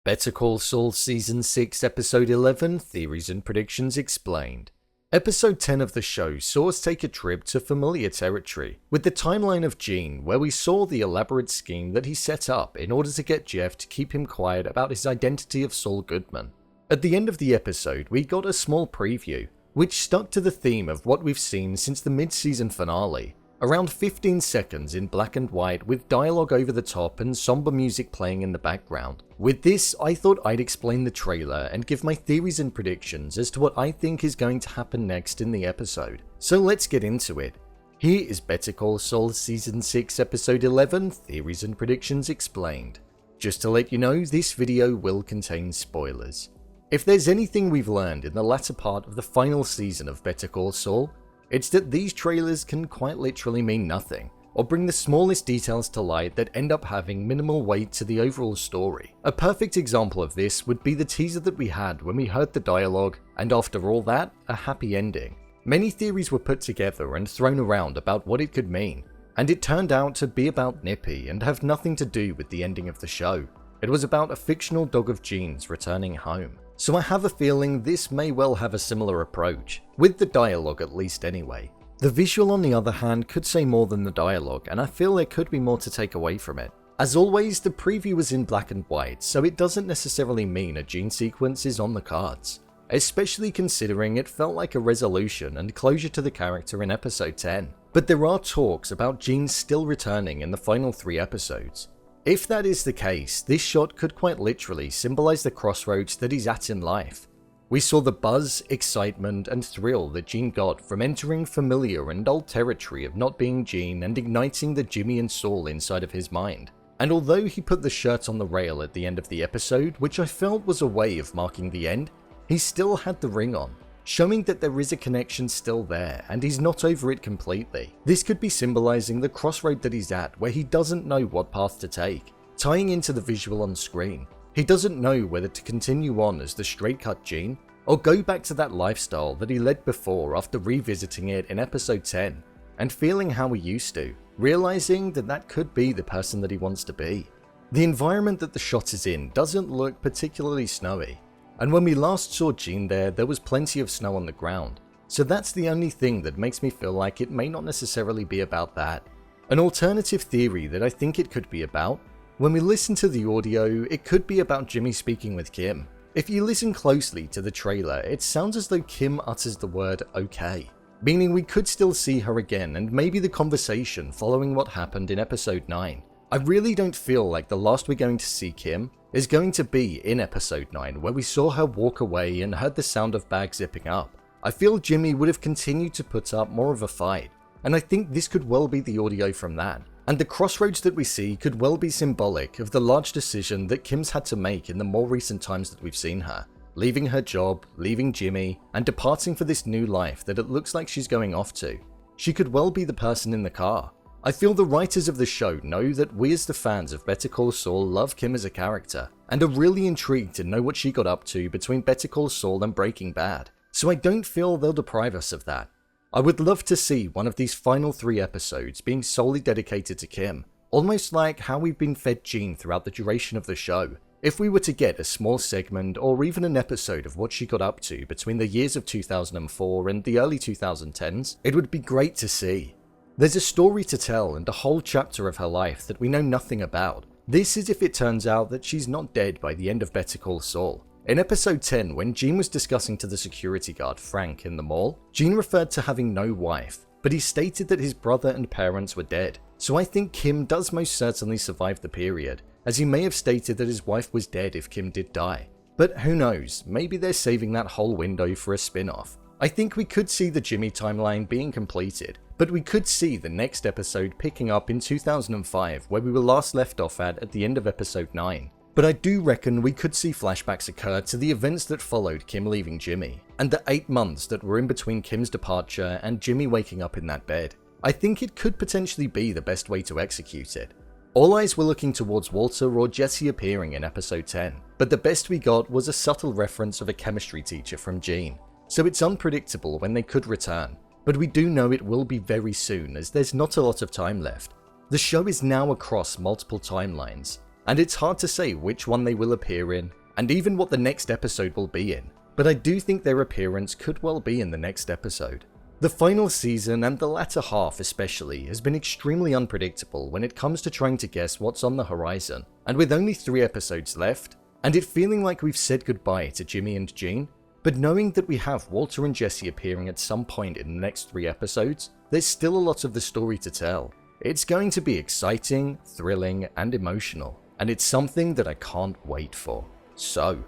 Better Call Saul Season 6 Episode 11 Theories and Predictions Explained. Episode 10 of the show saw us take a trip to familiar territory, with the timeline of Gene, where we saw the elaborate scheme that he set up in order to get Jeff to keep him quiet about his identity of Saul Goodman. At the end of the episode, we got a small preview, which stuck to the theme of what we've seen since the mid-season finale. Around 15 seconds in black and white with dialogue over the top and somber music playing in the background. With this, I thought I'd explain the trailer and give my theories and predictions as to what I think is going to happen next in the episode. So let's get into it. Here is Better Call Saul Season 6 Episode 11 Theories and Predictions Explained. Just to let you know, this video will contain spoilers. If there's anything we've learned in the latter part of the final season of Better Call Saul, it's that these trailers can quite literally mean nothing, or bring the smallest details to light that end up having minimal weight to the overall story. A perfect example of this would be the teaser that we had when we heard the dialogue, and after all that, a happy ending. Many theories were put together and thrown around about what it could mean, and it turned out to be about Nippy and have nothing to do with the ending of the show. It was about a fictional dog of Gene's returning home. So I have a feeling this may well have a similar approach, with the dialogue at least anyway. The visual on the other hand could say more than the dialogue, and I feel there could be more to take away from it. As always, the preview was in black and white, so it doesn't necessarily mean a Gene sequence is on the cards, especially considering it felt like a resolution and closure to the character in episode 10. But there are talks about Gene still returning in the final 3 episodes. If that is the case, this shot could quite literally symbolize the crossroads that he's at in life. We saw the buzz, excitement, and thrill that Gene got from entering familiar and old territory of not being Gene and igniting the Jimmy and Saul inside of his mind. And although he put the shirt on the rail at the end of the episode, which I felt was a way of marking the end, he still had the ring on, showing that there is a connection still there and he's not over it completely. This could be symbolizing the crossroad that he's at where he doesn't know what path to take, tying into the visual on screen. He doesn't know whether to continue on as the straight cut Gene or go back to that lifestyle that he led before after revisiting it in episode 10 and feeling how he used to, realizing that that could be the person that he wants to be. The environment that the shot is in doesn't look particularly snowy. And when we last saw Gene there was plenty of snow on the ground, so that's the only thing that makes me feel like it may not necessarily be about that. An alternative theory that I think it could be about, when we listen to the audio, it could be about Jimmy speaking with Kim. If you listen closely to the trailer, it sounds as though Kim utters the word okay, meaning we could still see her again and maybe the conversation following what happened in episode 9. I really don't feel like the last we're going to see Kim is going to be in episode 9 where we saw her walk away and heard the sound of bags zipping up. I feel Jimmy would have continued to put up more of a fight, and I think this could well be the audio from that. And the crossroads that we see could well be symbolic of the large decision that Kim's had to make in the more recent times that we've seen her, leaving her job, leaving Jimmy, and departing for this new life that it looks like she's going off to. She could well be the person in the car. I feel the writers of the show know that we as the fans of Better Call Saul love Kim as a character, and are really intrigued to know what she got up to between Better Call Saul and Breaking Bad, so I don't feel they'll deprive us of that. I would love to see one of these final 3 episodes being solely dedicated to Kim, almost like how we've been fed Gene throughout the duration of the show. If we were to get a small segment or even an episode of what she got up to between the years of 2004 and the early 2010s, it would be great to see. There's a story to tell and a whole chapter of her life that we know nothing about. This is if it turns out that she's not dead by the end of Better Call Saul. In episode 10, when Gene was discussing to the security guard Frank in the mall, Gene referred to having no wife, but he stated that his brother and parents were dead. So I think Kim does most certainly survive the period, as he may have stated that his wife was dead if Kim did die. But who knows, maybe they're saving that whole window for a spin-off. I think we could see the Jimmy timeline being completed, but we could see the next episode picking up in 2005 where we were last left off at the end of episode 9. But I do reckon we could see flashbacks occur to the events that followed Kim leaving Jimmy, and the 8 months that were in between Kim's departure and Jimmy waking up in that bed. I think it could potentially be the best way to execute it. All eyes were looking towards Walter or Jesse appearing in episode 10, but the best we got was a subtle reference of a chemistry teacher from Gene. So it's unpredictable when they could return, but we do know it will be very soon as there's not a lot of time left. The show is now across multiple timelines, and it's hard to say which one they will appear in, and even what the next episode will be in, but I do think their appearance could well be in the next episode. The final season, and the latter half especially, has been extremely unpredictable when it comes to trying to guess what's on the horizon, and with only 3 episodes left, and it feeling like we've said goodbye to Jimmy and Gene, but knowing that we have Walter and Jesse appearing at some point in the next 3 episodes, there's still a lot of the story to tell. It's going to be exciting, thrilling, and emotional, and it's something that I can't wait for. So,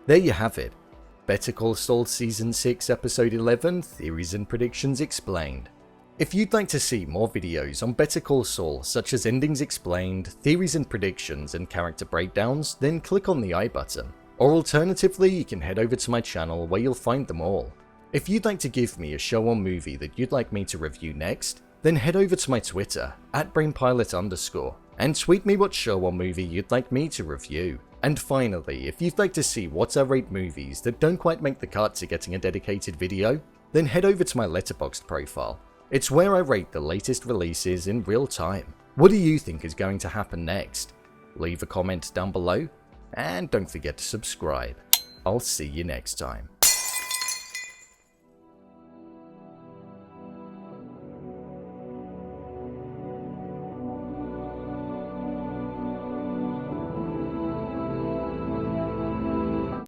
there you have it. Better Call Saul Season 6 Episode 11, Theories and Predictions Explained. If you'd like to see more videos on Better Call Saul, such as endings explained, theories and predictions, and character breakdowns, then click on the I button. Or alternatively, you can head over to my channel where you'll find them all. If you'd like to give me a show or movie that you'd like me to review next, then head over to my Twitter, @BrainPilot_, and tweet me what show or movie you'd like me to review. And finally, if you'd like to see what I rate movies that don't quite make the cut to getting a dedicated video, then head over to my Letterboxd profile. It's where I rate the latest releases in real time. What do you think is going to happen next? Leave a comment down below, and don't forget to subscribe. I'll see you next time.